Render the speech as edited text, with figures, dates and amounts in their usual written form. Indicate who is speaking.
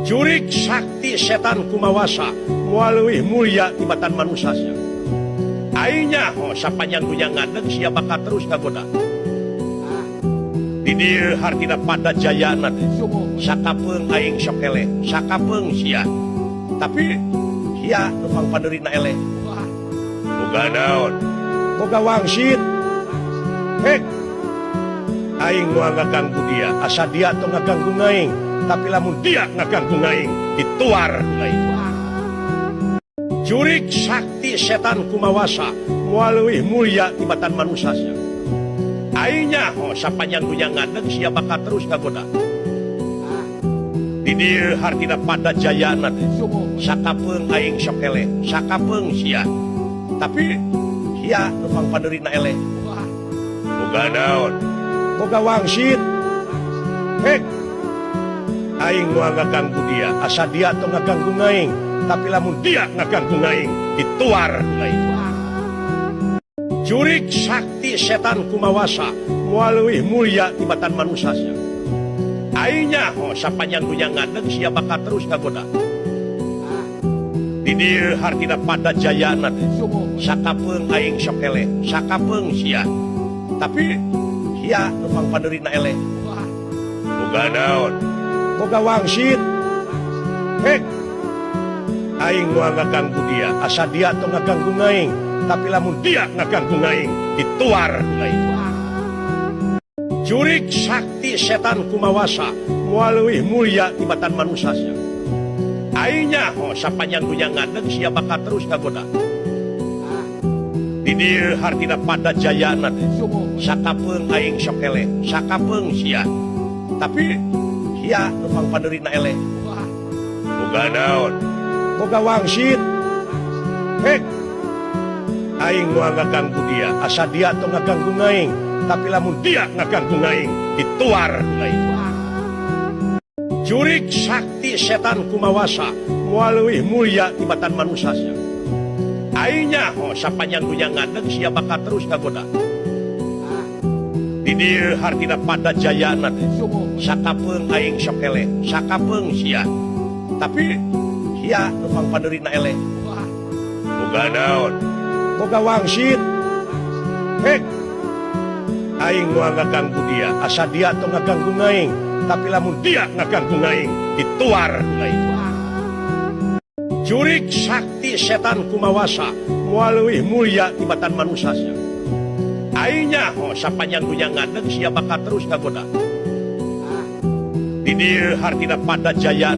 Speaker 1: Jurik sakti setan kumawasa mualeuwih mulia tibatan manusia. Aingnya sapanjang dunya ngadeg sia bakal terus kagoda. Di dieu hartina pada jayana teh sakapeung aing sok eleh, sakapeung sia. Tapi sia numpang padeurina eleh. Boga naon? Boga wangsit. Hek. Aing nu ngaganggu dia, asa dia tong ngaganggu aing. Tapi lamun dia ngaganggu aing, dituar aing. Jurik sakti setan kumawasa mualeuwih mulia tibatan manusia. Aingnya sapanjang dunya ngadeg sia bakal terus kagoda. Di dieu hartina pada jayana teh sakapeung aing sok eleh, sakapeung sia. Tapi sia numpang padeurina eleh. Boga naon? Boga wangsit. Hek. Aing nu ngaganggu dia, asa dia tong ngaganggu aing. Tapi lamun dia ngaganggu aing, dituar aing. Jurik sakti setan kumawasa mualeuwih mulia tibatan manusia. Aingnya sapanjang dunya ngadeg sia bakal terus kagoda. Di dieu hartina pada jayana teh sakapeung aing sok eleh, sakapeung sia. Tapi sia numpang padeurina eleh. Boga naon? Boga wangsit. Hek. Aing nu ngaganggu dia, asa dia tong ngaganggu aing. Tapi lamun dia ngaganggu aing, dituar aing. Jurik sakti setan kumawasa mualeuwih mulia tibatan manusia. Aingnya sapanjang dunya ngadeg sia bakal terus kagoda. Di dieu hartina pada jayana teh sakapeung aing sok eleh, sakapeung sia. Tapi sia numpang padeurina eleh. Boga naon? Boga wangsit. Hek. Aing nu ngaganggu dia, asa dia tong ngaganggu aing. Tapi lamun dia ngaganggu aing, dituar aing. Jurik sakti setan kumawasa mualeuwih mulia tibatan manusia. Aingnya sapanjang dunya ngadeg sia bakal terus kagoda. Di dieu hartina pada jayana teh sakapeung aing sok eleh, sakapeung sia. Tapi sia numpang padeurina eleh. Boga naon? Boga wangsit. Hek. Aing nu ngaganggu dia, asa dia tong ngaganggu aing. Tapi lamun dia ngaganggu aing, dituar aing. Jurik sakti setan kumawasa mualeuwih mulia tibatan manusia. Aingnya sapanjang dunya ngadeg sia bakal terus kagoda. Di dieu hartina pada jaya